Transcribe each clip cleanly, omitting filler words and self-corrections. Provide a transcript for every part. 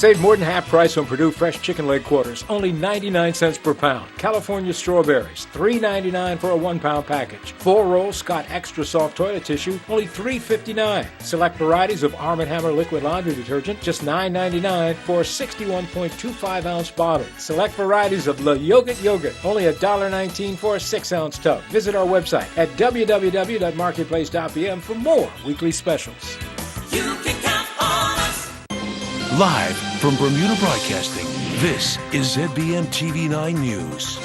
Save more than half price on Purdue fresh chicken leg quarters, only 99 cents per pound. California strawberries, $3.99 for a 1-pound package. 4 rolls Scott Extra Soft Toilet Tissue, only $3.59. Select varieties of Arm & Hammer liquid laundry detergent, just $9.99 for a 61.25-ounce bottle. Select varieties of La Yogurt Yogurt, only $1.19 for a 6-ounce tub. Visit our website at www.marketplace.bm for more weekly specials. You can count on us. Live from Bermuda Broadcasting, this is ZBM TV9 News.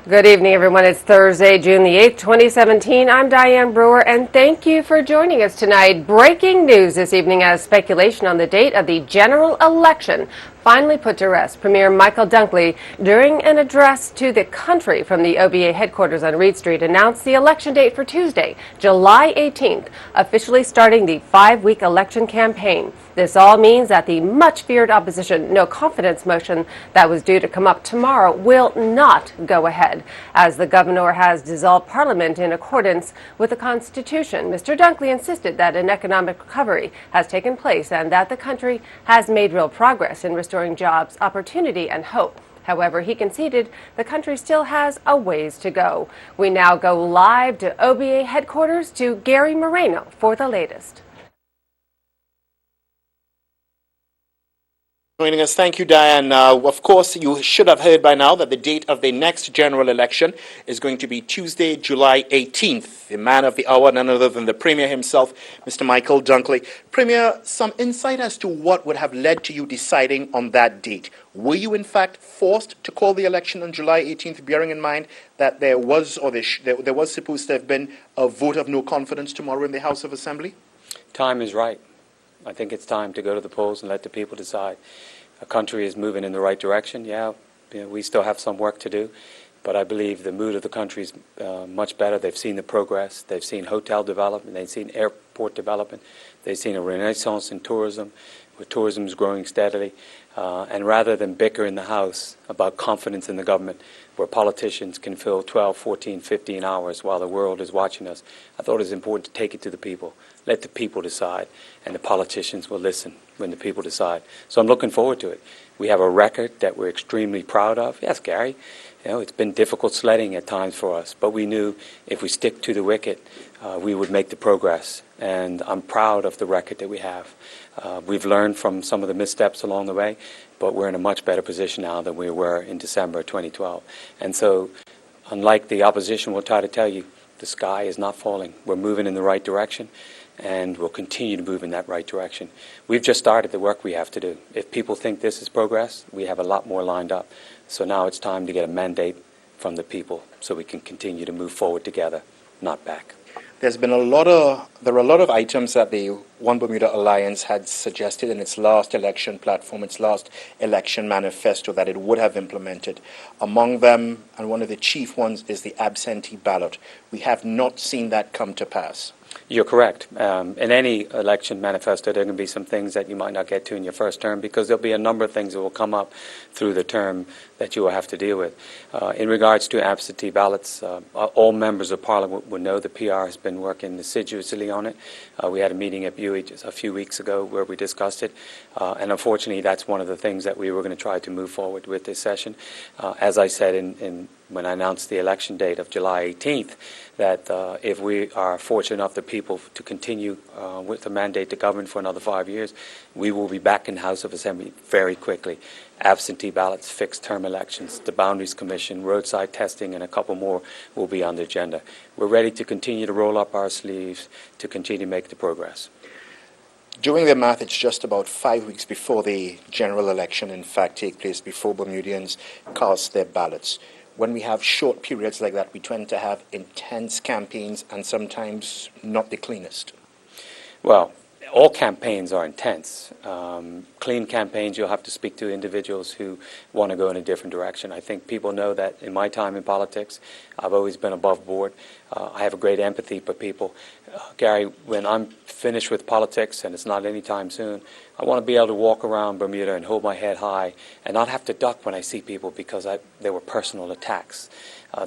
Good evening, everyone. It's Thursday, June the 8th, 2017. I'm Diane Brewer, and thank you for joining us tonight. Breaking news this evening as speculation on the date of the general election finally put to rest. Premier Michael Dunkley, during an address to the country from the OBA headquarters on Reed Street, announced the election date for Tuesday, July 18th, officially starting the 5-week election campaign. This all means that the much-feared opposition no confidence motion that was due to come up tomorrow will not go ahead, as the governor has dissolved Parliament in accordance with the Constitution. Mr. Dunkley insisted that an economic recovery has taken place and that the country has made real progress in restoring jobs, opportunity, and hope. However, he conceded the country still has a ways to go. We now go live to OBA headquarters to Gary Moreno for the latest. Joining us. Thank you, Diane. Of course, you should have heard by now that the date of the next general election is going to be Tuesday, July 18th. The man of the hour, none other than the Premier himself, Mr. Michael Dunkley. Premier, some insight as to what would have led to you deciding on that date. Were you, in fact, forced to call the election on July 18th, bearing in mind that there was supposed to have been a vote of no confidence tomorrow in the House of Assembly? Time is right. I think it's time to go to the polls and let the people decide. Our country is moving in the right direction. We still have some work to do, but I believe the mood of the country is much better. They've seen the progress. They've seen hotel development. They've seen airport development. They've seen a renaissance in tourism, where tourism is growing steadily. And rather than bicker in the House about confidence in the government, where politicians can fill 12, 14, 15 hours while the world is watching us, I thought it was important to take it to the people. Let the people decide, and the politicians will listen when the people decide. So I'm looking forward to it. We have a record that we're extremely proud of. Yes, Gary, it's been difficult sledding at times for us, but we knew if we stick to the wicket, we would make the progress. And I'm proud of the record that we have. We've learned from some of the missteps along the way, but we're in a much better position now than we were in December 2012. And so, unlike the opposition will try to tell you, the sky is not falling. We're moving in the right direction, and we'll continue to move in that right direction. We've just started the work we have to do. If people think this is progress, we have a lot more lined up. So now it's time to get a mandate from the people so we can continue to move forward together, not back. There are a lot of items that the One Bermuda Alliance had suggested in its last election platform, its last election manifesto that it would have implemented. Among them, and one of the chief ones, is the absentee ballot. We have not seen that come to pass. You're correct. In any election manifesto, there are going to be some things that you might not get to in your first term, because there'll be a number of things that will come up through the term that you will have to deal with. In regards to absentee ballots, all members of Parliament would know the PR has been working assiduously on it. We had a meeting at BUE just a few weeks ago where we discussed it, and unfortunately that's one of the things that we were going to try to move forward with this session. As I said when I announced the election date of July 18th, that if we are fortunate enough, the people, to continue with the mandate to govern for another 5 years, we will be back in the House of Assembly very quickly. Absentee ballots, fixed term elections, the Boundaries Commission, roadside testing, and a couple more will be on the agenda. We're ready to continue to roll up our sleeves to continue to make the progress. Doing the math, it's just about 5 weeks before the general election, in fact, take place, before Bermudians cast their ballots. When we have short periods like that, we tend to have intense campaigns and sometimes not the cleanest. Well, all campaigns are intense. Clean campaigns, you'll have to speak to individuals who want to go in a different direction. I think people know that in my time in politics, I've always been above board. I have a great empathy for people. Gary, when I'm finished with politics, and it's not anytime soon, I want to be able to walk around Bermuda and hold my head high and not have to duck when I see people because there were personal attacks.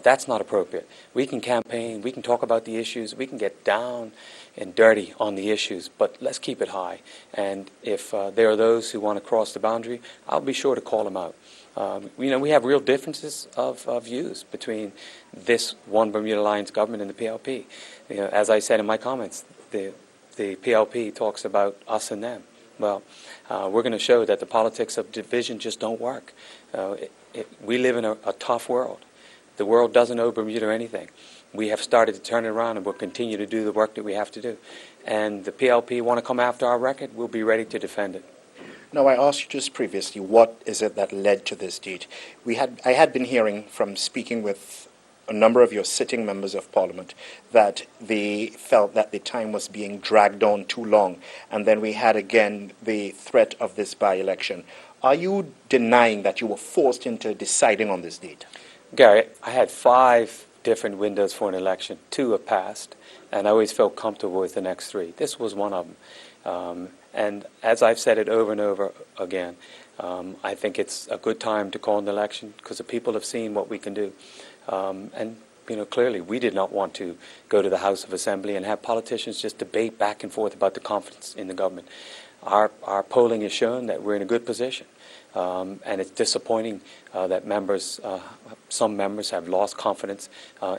That's not appropriate. We can campaign, we can talk about the issues, we can get down and dirty on the issues, but let's keep it high. And if there are those who want to cross the boundary, I'll be sure to call them out. We have real differences of views between this One Bermuda Alliance government and the PLP. As I said in my comments, the PLP talks about us and them. Well, we're going to show that the politics of division just don't work. We live in a tough world. The world doesn't owe Bermuda anything. We have started to turn it around, and we'll continue to do the work that we have to do. And the PLP want to come after our record, we'll be ready to defend it. Now, I asked you just previously, what is it that led to this date? I had been hearing from speaking with a number of your sitting members of Parliament that they felt that the time was being dragged on too long. And then we had again the threat of this by-election. Are you denying that you were forced into deciding on this date? Gary, I had 5 different windows for an election. 2 have passed, and I always felt comfortable with the next 3. This was one of them. And as I've said it over and over again, I think it's a good time to call an election because the people have seen what we can do. And clearly we did not want to go to the House of Assembly and have politicians just debate back and forth about the confidence in the government. Our polling has shown that we're in a good position. And it's disappointing that some members have lost confidence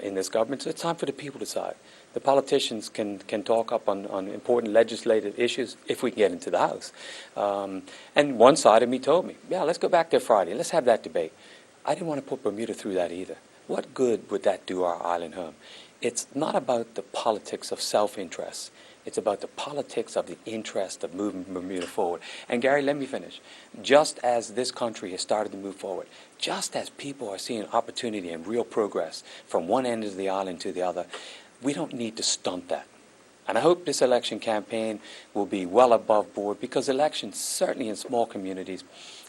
in this government. So it's time for the people to decide. The politicians can talk up on important legislative issues if we can get into the House. And one side of me told me, yeah, let's go back there Friday. Let's have that debate. I didn't want to put Bermuda through that either. What good would that do our island home? It's not about the politics of self-interest. It's about the politics of the interest of moving Bermuda forward. And Gary, let me finish. Just as this country has started to move forward, just as people are seeing opportunity and real progress from one end of the island to the other, we don't need to stunt that. And I hope this election campaign will be well above board because elections, certainly in small communities,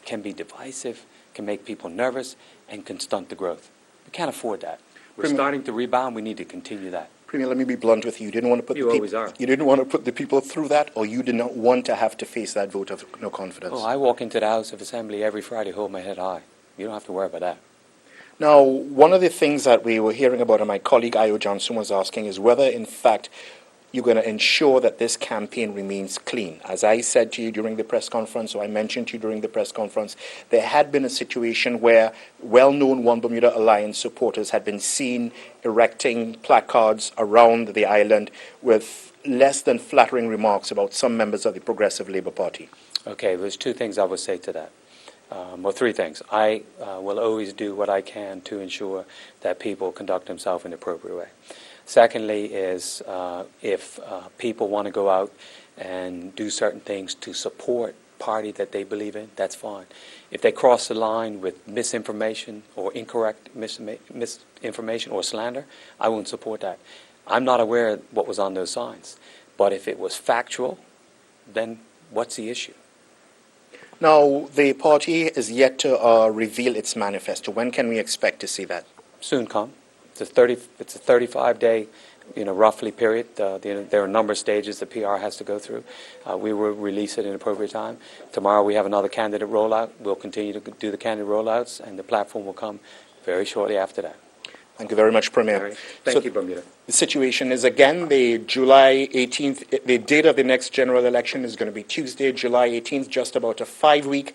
can be divisive, can make people nervous, and can stunt the growth. We can't afford that. We're starting to rebound. We need to continue that. Premier, let me be blunt with you. You didn't want to put You didn't want to put the people through that, or you did not want to have to face that vote of no confidence? Oh, I walk into the House of Assembly every Friday, hold my head high. You don't have to worry about that. Now, one of the things that we were hearing about, and my colleague Io Johnson was asking, is whether, in fact, you're going to ensure that this campaign remains clean. As I said to you during the press conference, or I mentioned to you during the press conference, there had been a situation where well-known One Bermuda Alliance supporters had been seen erecting placards around the island with less than flattering remarks about some members of the Progressive Labour Party. Okay, there's 2 things I would say to that. Well, 3 things. I will always do what I can to ensure that people conduct themselves in an appropriate way. Secondly is if people want to go out and do certain things to support party that they believe in, that's fine. If they cross the line with misinformation or incorrect misinformation or slander, I won't support that. I'm not aware of what was on those signs. But if it was factual, then what's the issue? Now, the party is yet to reveal its manifesto. When can we expect to see that? Soon come. It's a 35-day, roughly period. There are a number of stages the PR has to go through. We will release it in appropriate time. Tomorrow we have another candidate rollout. We'll continue to do the candidate rollouts, and the platform will come very shortly after that. Thank you very much, Premier. Right. Thank you, Bermuda. The situation is, again, the July 18th, the date of the next general election is going to be Tuesday, July 18th, just about a 5-week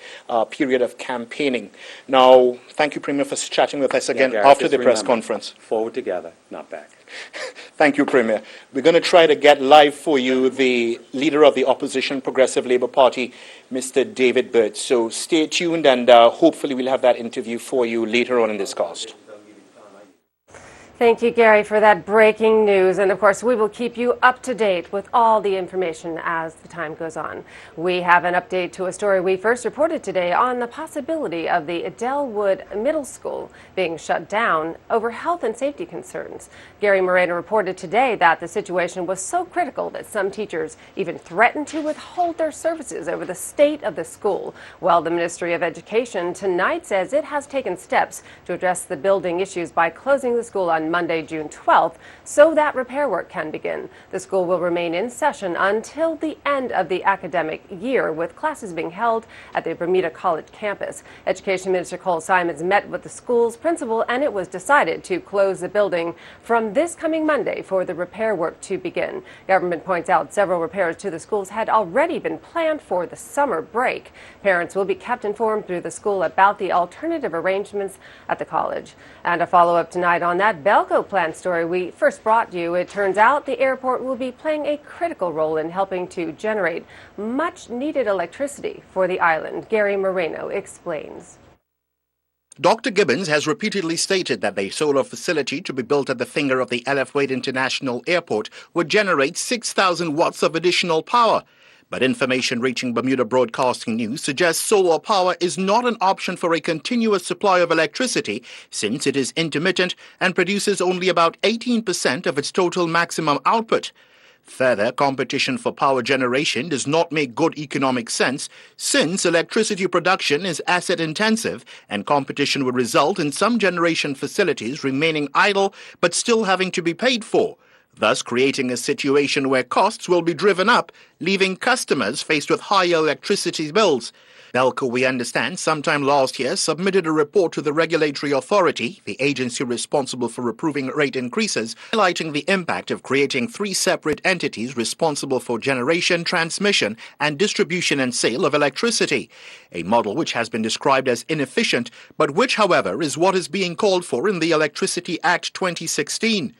period of campaigning. Now, thank you, Premier, for chatting with us again after the press conference. Forward together, not back. Thank you, Premier. We're going to try to get live for you the leader of the opposition Progressive Labour Party, Mr. David Burt. So stay tuned, and hopefully we'll have that interview for you later on in this cast. Thank you, Gary, for that breaking news. And of course, we will keep you up to date with all the information as the time goes on. We have an update to a story we first reported today on the possibility of the Dellwood Middle School being shut down over health and safety concerns. Gary Moreno reported today that the situation was so critical that some teachers even threatened to withhold their services over the state of the school. Well, the Ministry of Education tonight says it has taken steps to address the building issues by closing the school on on Monday, June 12th, so that repair work can begin. The school will remain in session until the end of the academic year, with classes being held at the Bermuda College campus. Education Minister Cole Simons met with the school's principal, and it was decided to close the building from this coming Monday for the repair work to begin. Government points out several repairs to the schools had already been planned for the summer break. Parents will be kept informed through the school about the alternative arrangements at the college. And a follow-up tonight on that Belco plant story we first brought you. It turns out the airport will be playing a critical role in helping to generate much-needed electricity for the island. Gary Moreno explains. Dr. Gibbons has repeatedly stated that the solar facility to be built at the finger of the LF Wade International Airport would generate 6,000 watts of additional power. But information reaching Bermuda Broadcasting News suggests solar power is not an option for a continuous supply of electricity, since it is intermittent and produces only about 18% of its total maximum output. Further, competition for power generation does not make good economic sense, since electricity production is asset-intensive and competition would result in some generation facilities remaining idle but still having to be paid for, thus creating a situation where costs will be driven up, leaving customers faced with higher electricity bills. Belco, we understand, sometime last year submitted a report to the regulatory authority, the agency responsible for approving rate increases, highlighting the impact of creating 3 separate entities responsible for generation, transmission, and distribution and sale of electricity, a model which has been described as inefficient, but which, however, is what is being called for in the Electricity Act 2016.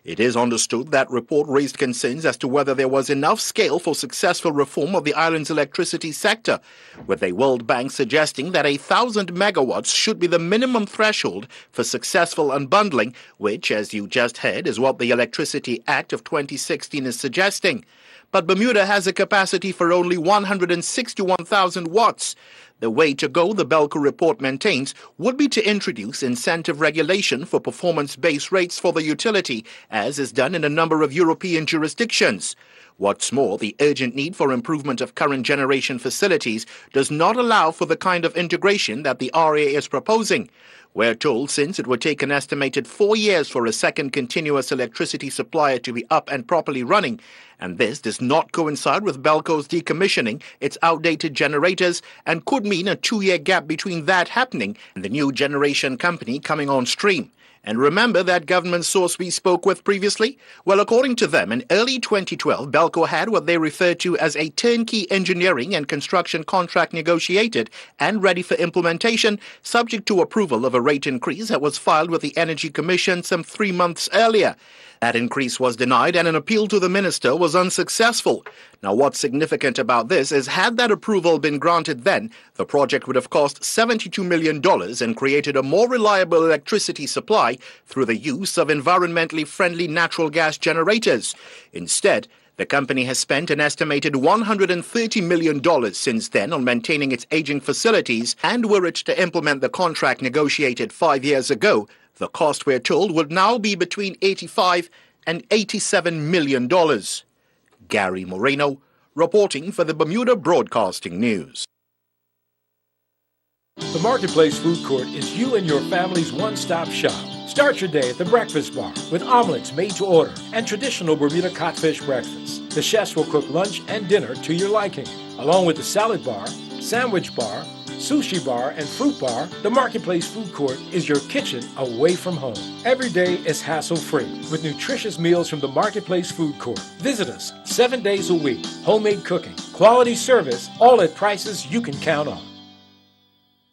It is understood that report raised concerns as to whether there was enough scale for successful reform of the island's electricity sector, with the World Bank suggesting that 1,000 megawatts should be the minimum threshold for successful unbundling, which, as you just heard, is what the Electricity Act of 2016 is suggesting. But Bermuda has a capacity for only 161,000 watts. The way to go, the Belco report maintains, would be to introduce incentive regulation for performance-based rates for the utility, as is done in a number of European jurisdictions. What's more, the urgent need for improvement of current generation facilities does not allow for the kind of integration that the RA is proposing. We're told since it would take an estimated 4 years for a second continuous electricity supplier to be up and properly running, and this does not coincide with Belco's decommissioning its outdated generators and could mean a 2-year gap between that happening and the new generation company coming on stream. And remember that government source we spoke with previously? Well, according to them, in early 2012, Belco had what they referred to as a turnkey engineering and construction contract negotiated and ready for implementation, subject to approval of a rate increase that was filed with the Energy Commission some 3 months earlier. That increase was denied and an appeal to the minister was unsuccessful. Now, what's significant about this is had that approval been granted then, the project would have cost $72 million and created a more reliable electricity supply through the use of environmentally friendly natural gas generators. Instead, the company has spent an estimated $130 million since then on maintaining its aging facilities, and were it to implement the contract negotiated 5 years ago, the cost, we're told, would now be between $85 and $87 million. Gary Moreno, reporting for the Bermuda Broadcasting News. The Marketplace Food Court is you and your family's one-stop shop. Start your day at the Breakfast Bar with omelets made to order and traditional Bermuda codfish breakfast. The chefs will cook lunch and dinner to your liking. Along with the salad bar, sandwich bar, sushi bar, and fruit bar, the Marketplace Food Court is your kitchen away from home. Every day is hassle-free with nutritious meals from the Marketplace Food Court. Visit us 7 days a week. Homemade cooking, quality service, all at prices you can count on.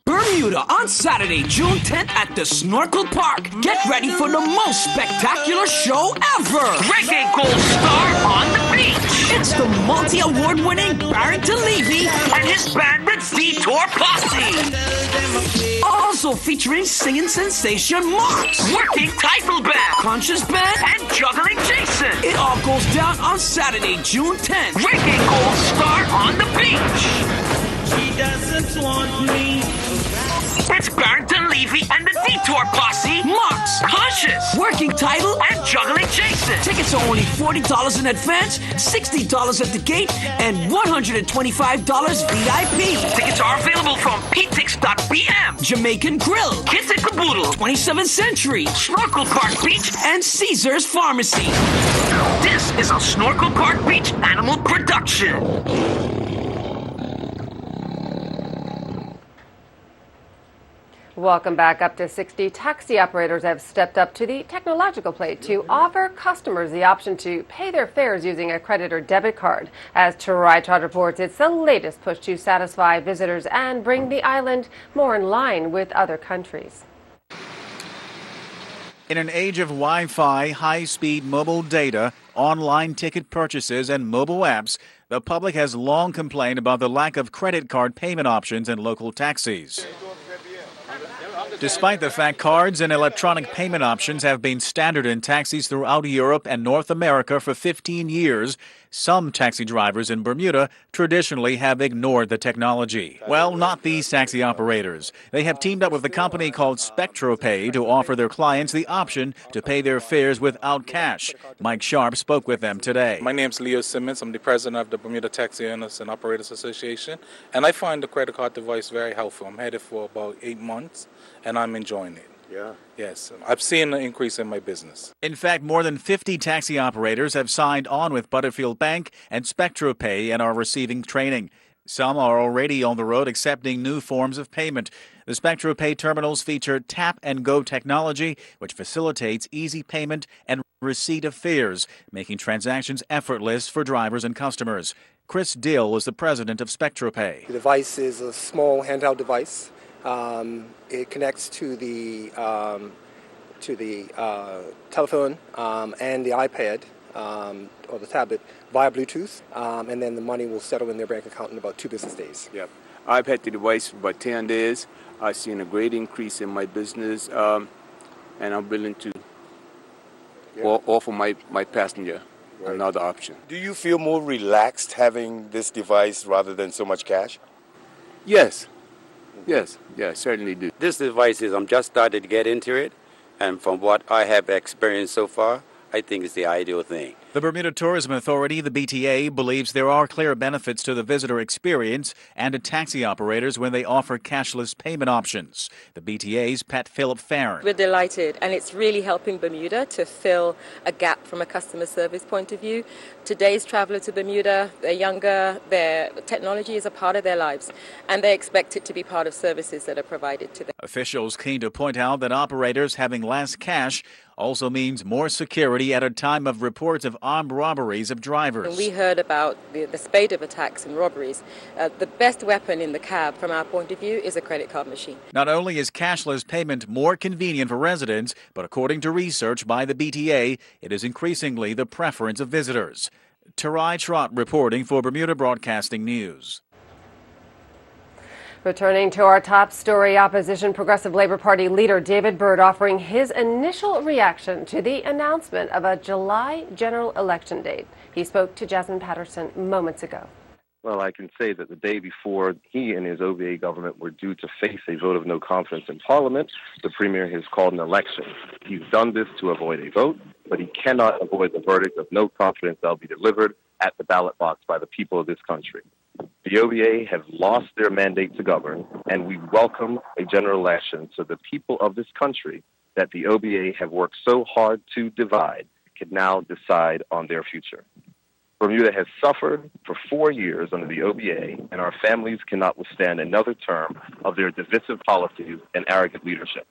Bermuda on Saturday, June 10th at the Snorkel Park. Get ready for the most spectacular show ever. Reggae Gold Star on the beach. It's the multi-award-winning Barrington Levy and his Bandits Detour Posse. Also featuring singing sensation Marks, working title band, conscious band, and juggling Jason. It all goes down on Saturday, June 10th. Reggae Gold Star on the beach. She doesn't want me. It's Barrington Levy and the Detour Posse. Marks, Conscious, Working Title, and Juggling Jason. Tickets are only $40 in advance, $60 at the gate, and $125 VIP. Tickets are available from ptix.bm, Jamaican Grill, Kids and Caboodle, 27th Century, Snorkel Park Beach, and Caesar's Pharmacy. This is a Snorkel Park Beach animal production. Welcome back. Up to 60 taxi operators have stepped up to the technological plate to offer customers the option to pay their fares using a credit or debit card. As Tarai Trot reports, it's the latest push to satisfy visitors and bring the island more in line with other countries. In an age of Wi-Fi, high-speed mobile data, online ticket purchases, and mobile apps, the public has long complained about the lack of credit card payment options in local taxis. Despite the fact cards and electronic payment options have been standard in taxis throughout Europe and North America for 15 years, some taxi drivers in Bermuda traditionally have ignored the technology. Well, not these taxi operators. They have teamed up with a company called SpectroPay to offer their clients the option to pay their fares without cash. Mike Sharp spoke with them today. My name's Leo Simmons. I'm the president of the Bermuda Taxi Owners and Operators Association, and I find the credit card device very helpful. I'm headed for about 8 months, and I'm enjoying it. Yeah. Yes, I've seen an increase in my business. In fact, more than 50 taxi operators have signed on with Butterfield Bank and SpectroPay and are receiving training. Some are already on the road accepting new forms of payment. The SpectroPay terminals feature tap-and-go technology, which facilitates easy payment and receipt of fares, making transactions effortless for drivers and customers. Chris Dill is the president of SpectroPay. The device is a small handheld device. It connects to the telephone and the iPad or the tablet via Bluetooth, and then the money will settle in their bank account in about 2 business days. Yep. I've had the device for about 10 days. I've seen a great increase in my business, and I'm willing to offer my passenger another option. Do you feel more relaxed having this device rather than so much cash? Yes. Yes, I certainly do. This device I'm just started to get into it, and from what I have experienced so far, I think it's the ideal thing. The Bermuda Tourism Authority, the BTA, believes there are clear benefits to the visitor experience and to taxi operators when they offer cashless payment options. The BTA's Pat Philip Farron. We're delighted, and it's really helping Bermuda to fill a gap from a customer service point of view. Today's traveller to Bermuda, they're younger, their technology is a part of their lives, and they expect it to be part of services that are provided to them. Officials keen to point out that operators having less cash also means more security at a time of reports of armed robberies of drivers. And we heard about the spate of attacks and robberies. The best weapon in the cab, from our point of view, is a credit card machine. Not only is cashless payment more convenient for residents, but according to research by the BTA, it is increasingly the preference of visitors. Tarai Trot reporting for Bermuda Broadcasting News. Returning to our top story, opposition Progressive Labor Party leader David Byrd offering his initial reaction to the announcement of a July general election date. He spoke to Jasmine Patterson moments ago. Well, I can say that the day before he and his OVA government were due to face a vote of no confidence in Parliament, the Premier has called an election. He's done this to avoid a vote, but he cannot avoid the verdict of no confidence that will be delivered at the ballot box by the people of this country. The OVA have lost their mandate to govern, and we welcome a general election so the people of this country that the OVA have worked so hard to divide can now decide on their future. Bermuda has suffered for 4 years under the OVA, and our families cannot withstand another term of their divisive policies and arrogant leadership.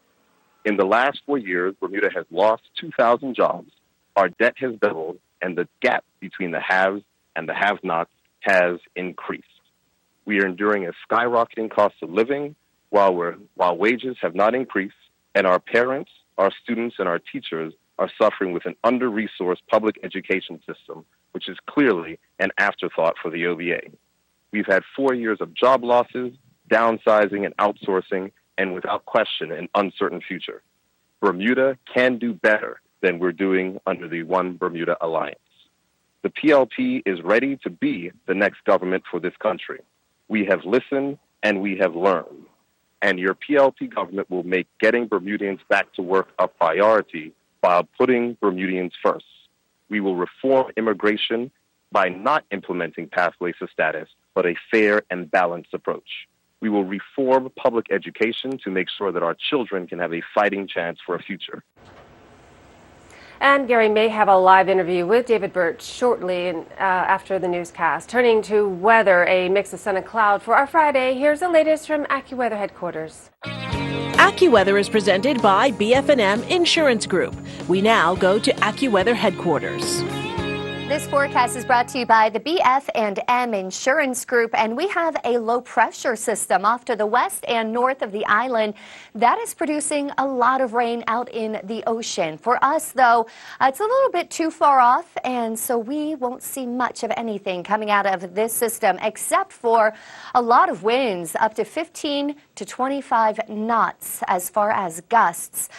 In the last 4 years, Bermuda has lost 2,000 jobs, our debt has doubled, and the gap between the haves and the have-nots has increased. We are enduring a skyrocketing cost of living while wages have not increased, and our parents, our students, and our teachers are suffering with an under-resourced public education system, which is clearly an afterthought for the OVA. We've had 4 years of job losses, downsizing, and outsourcing, and without question, an uncertain future. Bermuda can do better than we're doing under the One Bermuda Alliance. The PLP is ready to be the next government for this country. We have listened and we have learned. And your PLP government will make getting Bermudians back to work a priority by putting Bermudians first. We will reform immigration by not implementing pathways to status, but a fair and balanced approach. We will reform public education to make sure that our children can have a fighting chance for a future. And Gary may have a live interview with David Burt shortly after the newscast. Turning to weather, a mix of sun and cloud for our Friday. Here's the latest from AccuWeather headquarters. AccuWeather is presented by BF&M Insurance Group. We now go to AccuWeather headquarters. This forecast is brought to you by the BF&M Insurance Group, and we have a low-pressure system off to the west and north of the island that is producing a lot of rain out in the ocean. For us, though, it's a little bit too far off, and so we won't see much of anything coming out of this system, except for a lot of winds, up to 15 to 25 knots as far as gusts.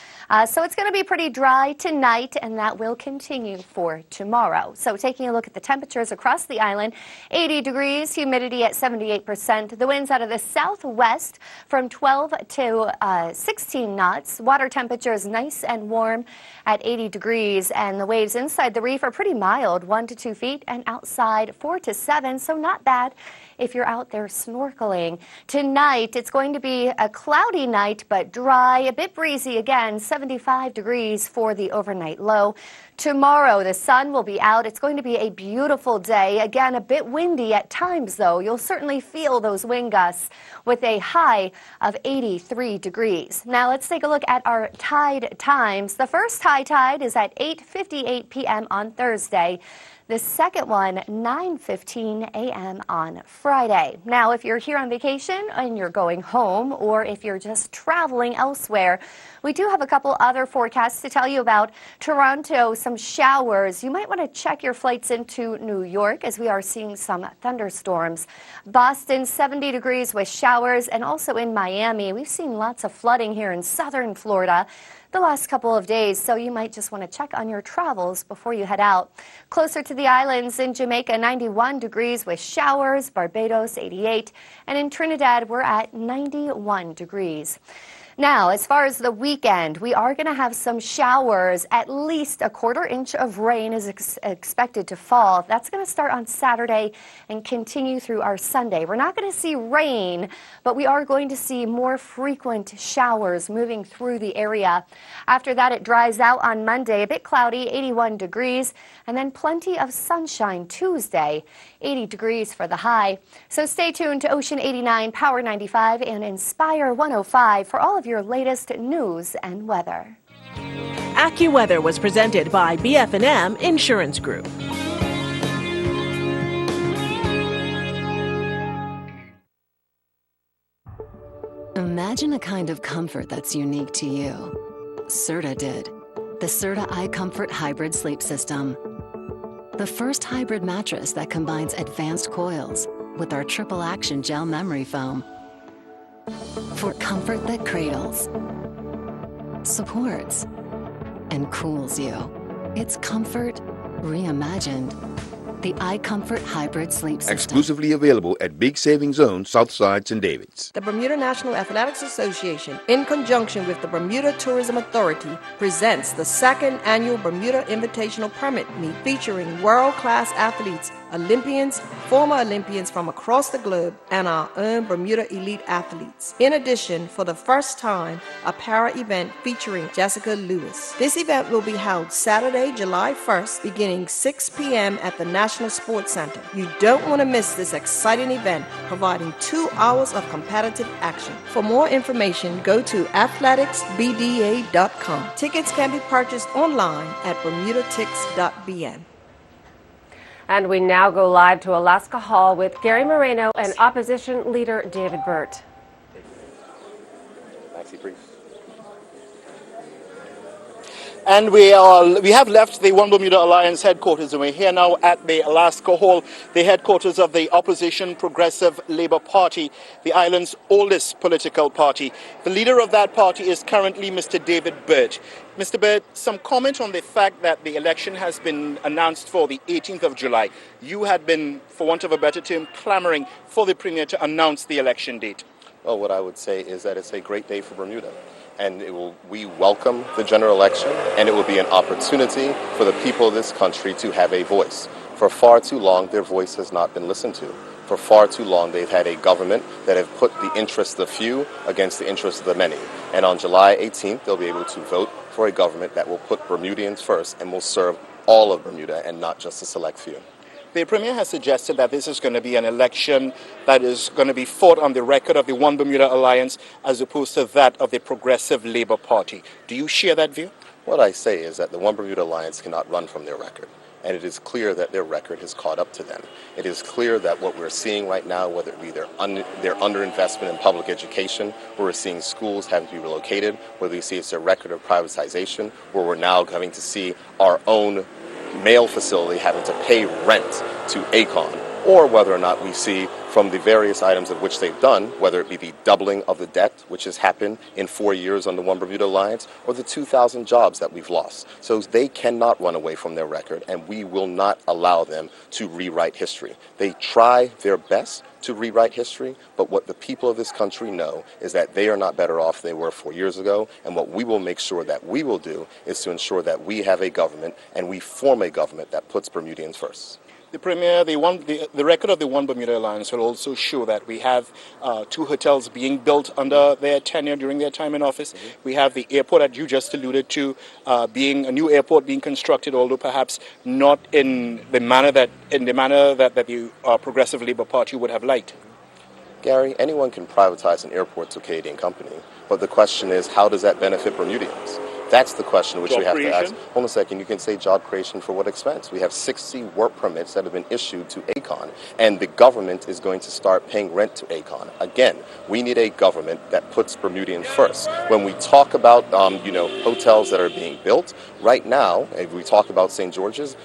So it's going to be pretty dry tonight, and that will continue for tomorrow. So taking a look at the temperatures across the island, 80 degrees, humidity at 78%. The winds out of the southwest from 12 to 16 knots. Water temperature is nice and warm at 80 degrees, and the waves inside the reef are pretty mild, 1 to 2 feet, and outside 4 to 7, so not bad if you're out there snorkeling. Tonight, it's going to be a cloudy night, but dry, a bit breezy again, 75 degrees for the overnight low. Tomorrow, the sun will be out. It's going to be a beautiful day. Again, a bit windy at times, though. You'll certainly feel those wind gusts with a high of 83 degrees. Now, let's take a look at our tide times. The first high tide is at 8:58 p.m. on Thursday. The second one, 9:15 a.m. on Friday. Now, if you're here on vacation and you're going home, or if you're just traveling elsewhere, we do have a couple other forecasts to tell you about. Toronto, some showers. You might want to check your flights into New York, as we are seeing some thunderstorms. Boston, 70 degrees with showers, and also in Miami. We've seen lots of flooding here in southern Florida the last couple of days, so you might just want to check on your travels before you head out. Closer to the islands, in Jamaica, 91 degrees with showers, Barbados, 88, and in Trinidad, we're at 91 degrees. Now, as far as the weekend, we are going to have some showers. At least a quarter inch of rain is expected to fall. That's going to start on Saturday and continue through our Sunday. We're not going to see rain, but we are going to see more frequent showers moving through the area. After that, it dries out on Monday, a bit cloudy, 81 degrees, and then plenty of sunshine Tuesday, 80 degrees for the high. So stay tuned to Ocean 89, Power 95, and Inspire 105 for all of your latest news and weather. AccuWeather was presented by BF&M Insurance Group. Imagine a kind of comfort that's unique to you. Serta did. The Serta iComfort Hybrid Sleep System. The first hybrid mattress that combines advanced coils with our triple action gel memory foam. For comfort that cradles, supports, and cools you. It's comfort reimagined. The iComfort Hybrid Sleep System. Exclusively available at Big Savings Zone, Southside, St. David's. The Bermuda National Athletics Association, in conjunction with the Bermuda Tourism Authority, presents the second annual Bermuda Invitational Permit Meet featuring world-class athletes, Olympians, former Olympians from across the globe, and our own Bermuda elite athletes. In addition, for the first time, a para-event featuring Jessica Lewis. This event will be held Saturday, July 1st, beginning 6 p.m. at the National Sports Center. You don't want to miss this exciting event, providing 2 hours of competitive action. For more information, go to athleticsbda.com. Tickets can be purchased online at bermudatix.bn. And we now go live to Alaska Hall with Gary Moreno and opposition leader David Burt. And we have left the One Bermuda Alliance headquarters, and we're here now at the Alaska Hall, the headquarters of the opposition Progressive Labour Party, the island's oldest political party. The leader of that party is currently Mr. David Burt. Mr. Burt, some comment on the fact that the election has been announced for the 18th of July. You had been, for want of a better term, clamoring for the Premier to announce the election date. Well, what I would say is that it's a great day for Bermuda. And we welcome the general election, and it will be an opportunity for the people of this country to have a voice. For far too long, their voice has not been listened to. For far too long, they've had a government that have put the interests of the few against the interests of the many. And on July 18th, they'll be able to vote for a government that will put Bermudians first and will serve all of Bermuda and not just a select few. The Premier has suggested that this is going to be an election that is going to be fought on the record of the One Bermuda Alliance as opposed to that of the Progressive Labour Party. Do you share that view? What I say is that the One Bermuda Alliance cannot run from their record. And it is clear that their record has caught up to them. It is clear that what we're seeing right now, whether it be their underinvestment in public education, where we're seeing schools having to be relocated, whether we see it's their record of privatization, where we're now having to see our own mail facility having to pay rent to Aecon, or whether or not we see from the various items of which they've done, whether it be the doubling of the debt, which has happened in 4 years on the One Bermuda Alliance, or the 2,000 jobs that we've lost. So they cannot run away from their record, and we will not allow them to rewrite history. They try their best to rewrite history, but what the people of this country know is that they are not better off than they were 4 years ago, and what we will make sure that we will do is to ensure that we have a government and we form a government that puts Bermudians first. The Premier, the record of the One Bermuda Alliance will also show that we have 2 hotels being built under their tenure during their time in office. Mm-hmm. We have the airport that you just alluded to, being a new airport being constructed, although perhaps not in the manner that the Progressive Labour Party would have liked. Gary, anyone can privatize an airport to a Canadian company, but the question is, how does that benefit Bermudians? That's the question which we have to ask. Hold on a second. You can say job creation for what expense? We have 60 work permits that have been issued to Aecon, and the government is going to start paying rent to Aecon. Again, we need a government that puts Bermudians first. When we talk about, hotels that are being built, right now, if we talk about St. George's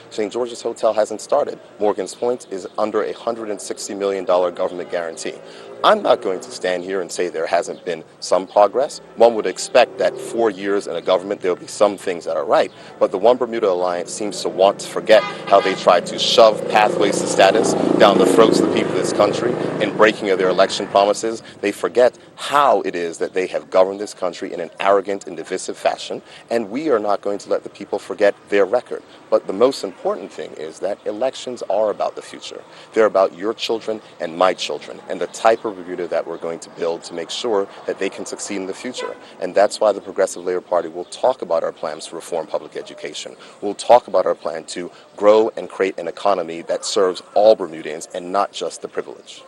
Hotel hasn't started. Morgan's Point is under a $160 million government guarantee. I'm not going to stand here and say there hasn't been some progress. One would expect that 4 years in a government, there will be some things that are right. But the One Bermuda Alliance seems to want to forget how they tried to shove pathways to status down the throats of the people of this country in breaking of their election promises. They forget how it is that they have governed this country in an arrogant and divisive fashion. And we are not going to let the people forget their record. But the most important thing is that elections are about the future. They're about your children and my children and the type of Bermuda that we're going to build to make sure that they can succeed in the future. And that's why the Progressive Labour Party will talk about our plans to reform public education. We'll talk about our plan to grow and create an economy that serves all Bermudians and not just the privileged.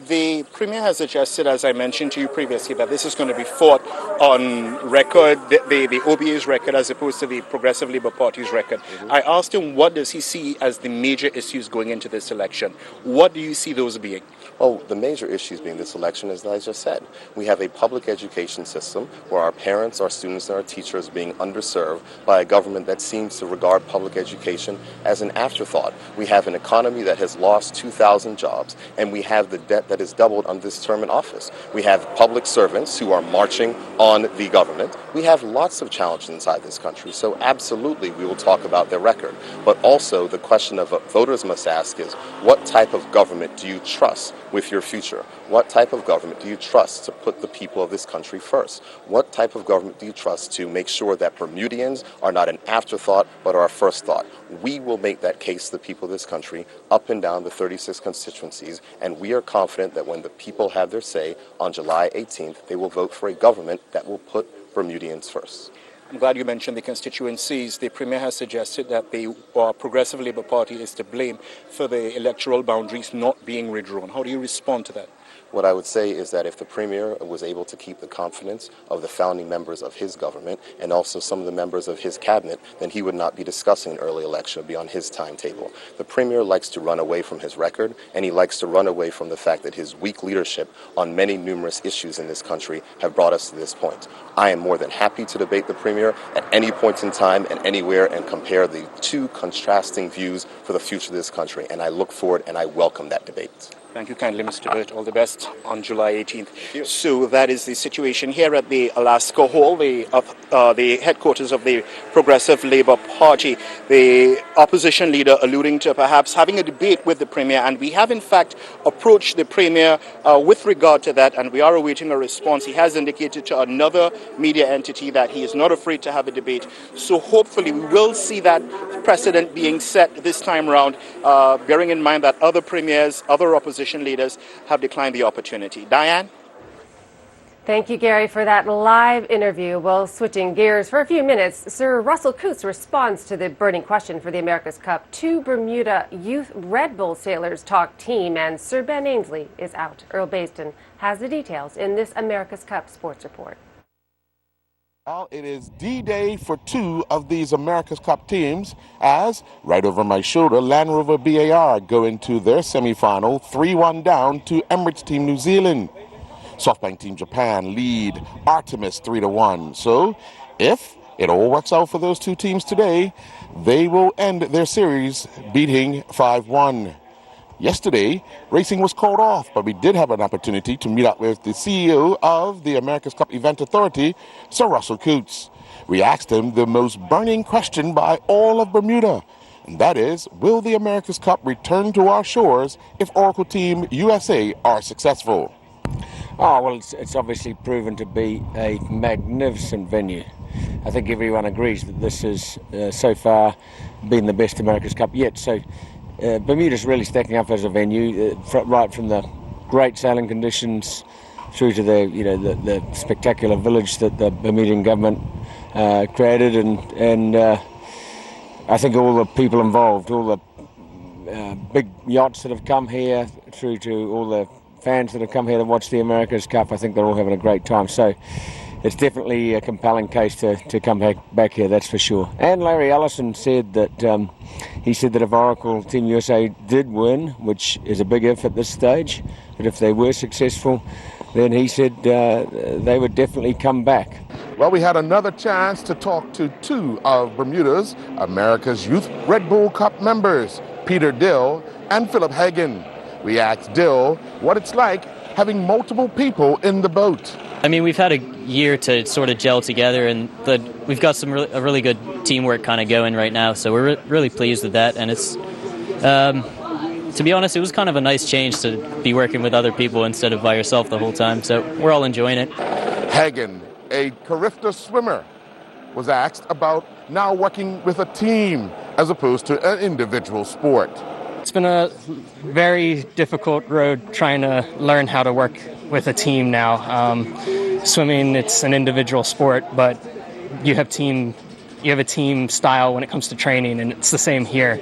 The Premier has suggested, as I mentioned to you previously, that this is going to be fought on record, the OBA's record, as opposed to the Progressive Labour Party's record. Mm-hmm. I asked him, what does he see as the major issues going into this election? What do you see those being? Well, the major issues being this election is, as I just said, we have a public education system where our parents, our students, and our teachers are being underserved by a government that seems to regard public education as an afterthought. We have an economy that has lost 2,000 jobs, and we have the debt that is doubled under this term in office. We have public servants who are marching on the government. We have lots of challenges inside this country, so absolutely we will talk about their record. But also the question of voters must ask is, what type of government do you trust with your future? What type of government do you trust to put the people of this country first? What type of government do you trust to make sure that Bermudians are not an afterthought but are our first thought? We will make that case to the people of this country up and down the 36 constituencies, and we are confident that when the people have their say on July 18th, they will vote for a government that will put Bermudians first. I'm glad you mentioned the constituencies. The Premier has suggested that the Progressive Labour Party is to blame for the electoral boundaries not being redrawn. How do you respond to that? What I would say is that if the Premier was able to keep the confidence of the founding members of his government and also some of the members of his cabinet, then he would not be discussing an early election. It would be on his timetable. The Premier likes to run away from his record, and he likes to run away from the fact that his weak leadership on many numerous issues in this country have brought us to this point. I am more than happy to debate the Premier at any point in time and anywhere and compare the two contrasting views for the future of this country, and I look forward and I welcome that debate. Thank you kindly, Mr. Burt. All the best on July 18th. So that is the situation here at the Alaska Hall, the headquarters of the Progressive Labour Party. The opposition leader alluding to perhaps having a debate with the Premier, and we have in fact approached the Premier with regard to that, and we are awaiting a response. He has indicated to another media entity that he is not afraid to have a debate. So hopefully we will see that precedent being set this time around, bearing in mind that other premiers, other opposition leaders have declined the opportunity. Diane? Thank you, Gary, for that live interview. Well, switching gears for a few minutes, Sir Russell Coutts responds to the burning question for the America's Cup. 2 Bermuda youth Red Bull sailors talk team, and Sir Ben Ainsley is out. Earl Basden has the details in this America's Cup sports report. Well, it is D-Day for 2 of these America's Cup teams as, right over my shoulder, Land Rover BAR go into their semifinal 3-1 down to Emirates Team New Zealand. SoftBank Team Japan lead Artemis 3-1. So if it all works out for those 2 teams today, they will end their series beating 5-1. Yesterday, racing was called off, but we did have an opportunity to meet up with the CEO of the America's Cup Event Authority, Sir Russell Coutts. We asked him the most burning question by all of Bermuda, and that is, will the America's Cup return to our shores if Oracle Team USA are successful? Oh, well, it's obviously proven to be a magnificent venue. I think everyone agrees that this has so far been the best America's Cup yet. So Bermuda's really stacking up as a venue, right from the great sailing conditions through to the spectacular village that the Bermudian government created, and I think all the people involved, all the big yachts that have come here, through to all the fans that have come here to watch the America's Cup, I think they're all having a great time. So it's definitely a compelling case to come back here, that's for sure. And Larry Ellison said that he said that if Oracle Team USA did win, which is a big if at this stage, but if they were successful, then he said they would definitely come back. Well, we had another chance to talk to 2 of Bermuda's America's Youth Red Bull Cup members, Peter Dill and Philip Hagen. We asked Dill what it's like having multiple people in the boat. I mean, we've had a year to sort of gel together, and we've got a really good teamwork kind of going right now, so we're really pleased with that. And it's, to be honest, it was kind of a nice change to be working with other people instead of by yourself the whole time, so we're all enjoying it. Hagen, a Carifta swimmer, was asked about now working with a team as opposed to an individual sport. It's been a very difficult road trying to learn how to work with a team now. Swimming, it's an individual sport, but you have a team style when it comes to training, and it's the same here.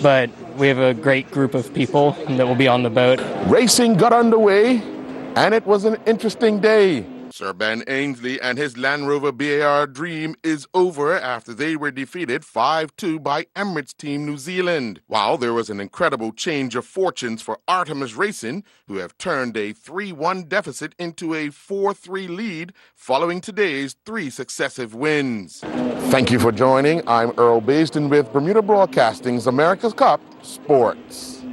But we have a great group of people that will be on the boat. Racing got underway, and it was an interesting day. Sir Ben Ainsley and his Land Rover BAR dream is over after they were defeated 5-2 by Emirates Team New Zealand. While there was an incredible change of fortunes for Artemis Racing, who have turned a 3-1 deficit into a 4-3 lead following today's 3 successive wins. Thank you for joining. I'm Earl Basden with Bermuda Broadcasting's America's Cup Sports.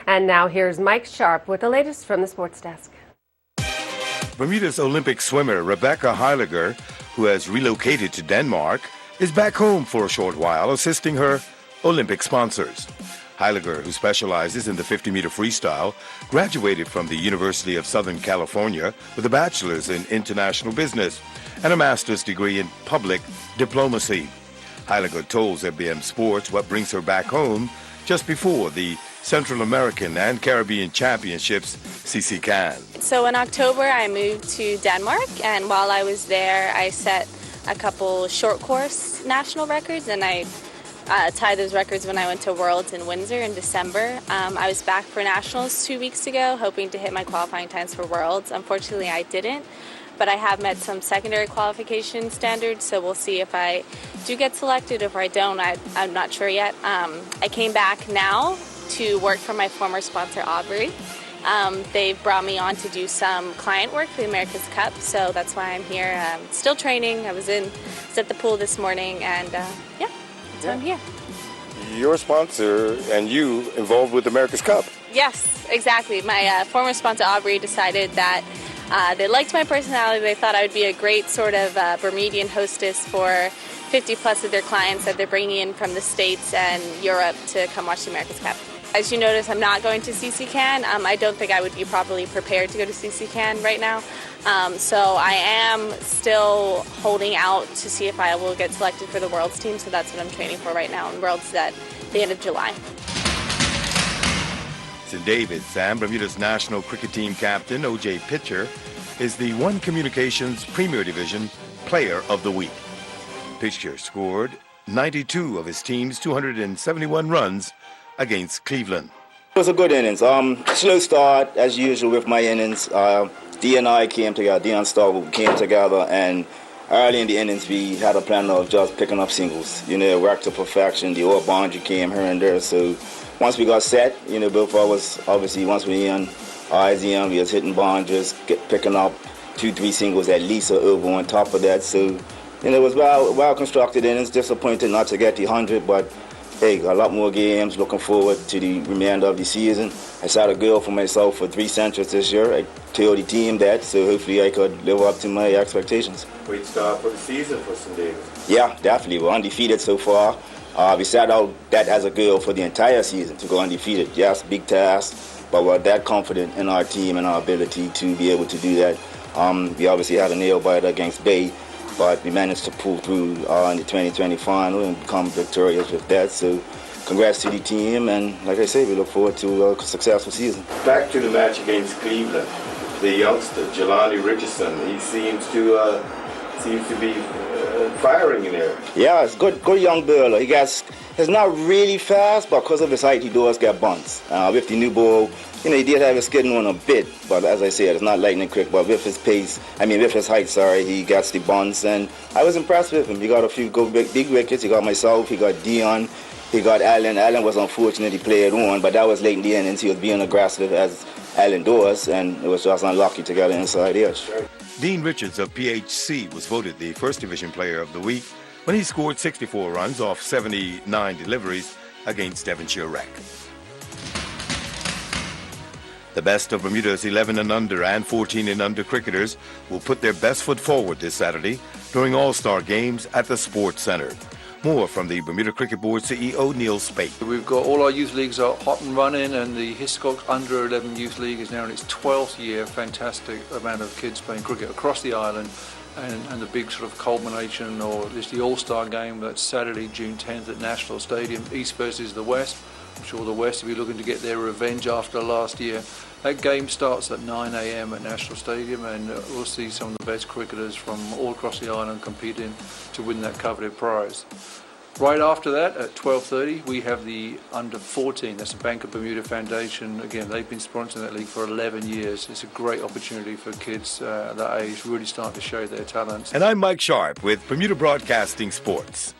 And now here's Mike Sharp with the latest from the sports desk. Bermuda's Olympic swimmer Rebecca Heiliger, who has relocated to Denmark, is back home for a short while assisting her Olympic sponsors. Heiliger, who specializes in the 50-meter freestyle, graduated from the University of Southern California with a bachelor's in international business and a master's degree in public diplomacy. Heiliger told ZBM Sports what brings her back home just before the Central American and Caribbean Championships, CC Can. So in October, I moved to Denmark, and while I was there, I set a couple short course national records, and I tied those records when I went to Worlds in Windsor in December. I was back for nationals 2 weeks ago, hoping to hit my qualifying times for Worlds. Unfortunately, I didn't, but I have met some secondary qualification standards, so we'll see if I do get selected. If I don't, I'm not sure yet. I came back now to work for my former sponsor, Aubrey. They've brought me on to do some client work for the America's Cup, so that's why I'm here. Still training. I was at the pool this morning, and that's why I'm here. your sponsor and you involved with America's Cup. Yes, exactly. My former sponsor, Aubrey, decided that they liked my personality. They thought I would be a great sort of Bermudian hostess for 50 plus of their clients that they're bringing in from the States and Europe to come watch the America's Cup. As you notice, I'm not going to CCCAN. I don't think I would be properly prepared to go to CCCAN right now. So I am still holding out to see if I will get selected for the Worlds team. So that's what I'm training for right now, and Worlds is at the end of July. St. David's Sam, Bermuda's national cricket team captain, O.J. Pitcher, is the One Communications Premier Division Player of the Week. Pitcher scored 92 of his team's 271 runs against Cleveland. It was a good innings. Slow start, as usual, with my innings. Dee and I came together, Dee and Starwood came together, and early in the innings, we had a plan of just picking up singles. Worked to perfection. The old boundary came here and there. So once we got set, both of us, obviously, once we in IZM, we was hitting boundaries, picking up 2-3 singles at least or over on top of that. So, it was well constructed innings. Disappointed not to get the 100, but hey, a lot more games. Looking forward to the remainder of the season. I set a goal for myself for 3 centuries this year. I told the team that, so hopefully I could live up to my expectations. Great start for the season for St. David's. Yeah, definitely. We're undefeated so far. We set out that as a goal for the entire season, to go undefeated. Yes, big task, but we're that confident in our team and our ability to be able to do that. We obviously had a nail-biter against Bay, but we managed to pull through in the 2020 final and become victorious with that. So congrats to the team, and like I say, we look forward to a successful season. Back to the match against Cleveland. The youngster, Jelani Richardson, he seems to be firing in there. Yeah, it's good young bowler. He's not really fast, but because of his height, he does get bunts. With the new ball, he did have his skidding on a bit, but as I said, it's not lightning quick. But with his with his height, he gets the bunts, and I was impressed with him. He got a few big wickets. He got myself. He got Dion. He got Allen. Allen was unfortunate he played on, but that was late in the innings. He was being aggressive as Allen does, and it was just unlucky to get an inside edge. Dean Richards of PHC was voted the First Division Player of the Week when he scored 64 runs off 79 deliveries against Devonshire Rec. The best of Bermuda's 11 and under and 14 and under cricketers will put their best foot forward this Saturday during All-Star Games at the Sports Centre. More from the Bermuda Cricket Board CEO Neil Spate. We've got all our youth leagues are hot and running, and the Hiscox Under 11 Youth League is now in its 12th year. Fantastic amount of kids playing cricket across the island, and the big sort of culmination, or just the All-Star game, that's Saturday, June 10th at National Stadium. East versus the West. I'm sure the West will be looking to get their revenge after last year. That game starts at 9 a.m. at National Stadium, and we'll see some of the best cricketers from all across the island competing to win that coveted prize. Right after that, at 12:30, we have the Under 14. That's the Bank of Bermuda Foundation. Again, they've been sponsoring that league for 11 years. It's a great opportunity for kids that age really starting to show their talents. And I'm Mike Sharp with Bermuda Broadcasting Sports.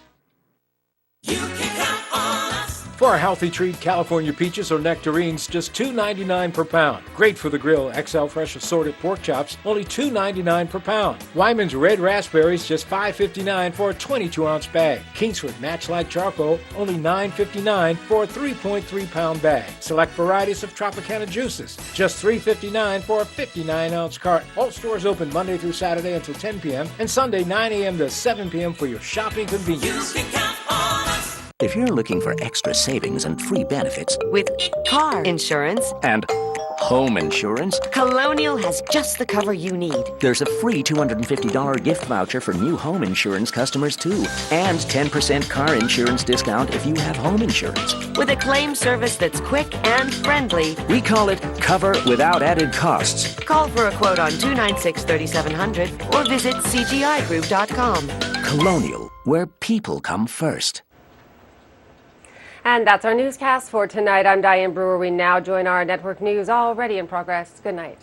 For a healthy treat, California peaches or nectarines, just $2.99 per pound. Great for the grill. XL Fresh assorted pork chops, only $2.99 per pound. Wyman's red raspberries, just $5.59 for a 22-ounce bag. Kingsford Matchlight charcoal, only $9.59 for a 3.3-pound bag. Select varieties of Tropicana juices, just $3.59 for a 59-ounce carton. All stores open Monday through Saturday until 10 p.m. and Sunday 9 a.m. to 7 p.m. for your shopping convenience. If you're looking for extra savings and free benefits with car insurance and home insurance, Colonial has just the cover you need. There's a free $250 gift voucher for new home insurance customers too, and 10% car insurance discount if you have home insurance. With a claim service that's quick and friendly. We call it Cover Without Added Costs. Call for a quote on 296-3700 or visit cgigroup.com. Colonial, where people come first. And that's our newscast for tonight. I'm Diane Brewer. We now join our network news already in progress. Good night.